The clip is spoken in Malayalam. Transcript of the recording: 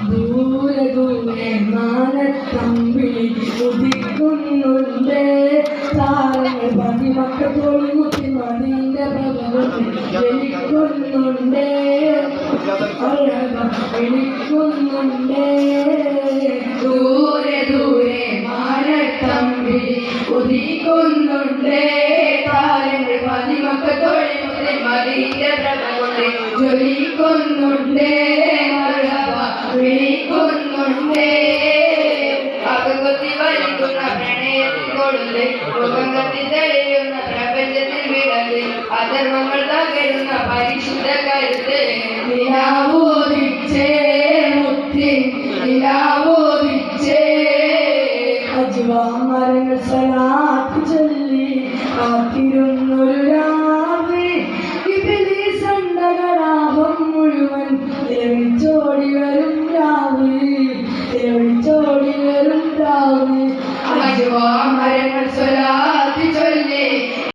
ദൂരെ ദൂരെ മാനത്തമ്പിളി ഉദിക്കുന്നുണ്ട് താരങ്ങൾ പതിമക്കത്തോളി മുത്തി മതിന്റെ പ്രഭവത്തിൽ ജനിക്കുന്നുണ്ട് വിളിക്കുന്നുണ്ട് ദൂരെ ദൂരെ മാനത്തമ്പിളി ഉദിക്കുന്നുണ്ട് താരങ്ങൾ പതിമക്കത്തോളി മുത്തി മതിന്റെ പ്രഭവത്തിൽ ജ്വലിക്കുന്നുണ്ട് വിളിക്കുന്നുണ്ട് അകത്തി വലിക്കുന്ന പ്രണയത്തിനോടുണ്ട് മുഖത്തി തെളിയുന്ന പ്രപഞ്ചത്തിൽ വിടത് അധർമ്മങ്ങൾ തകരുന്ന പരിശുദ്ധ കരുത്ത് നിലാവോദിച്ചേ മുത്തി നിലാവോദിച്ചേ അജ്വാമരങ്ങൾ സലാത്ത് ചൊല്ലി കാത്തിരുന്നൊരു രാവ് ഇബിലീസ് ഉണ്ടകളാഭം മുഴുവൻ നിലവിച്ചോടി വരും രാവ്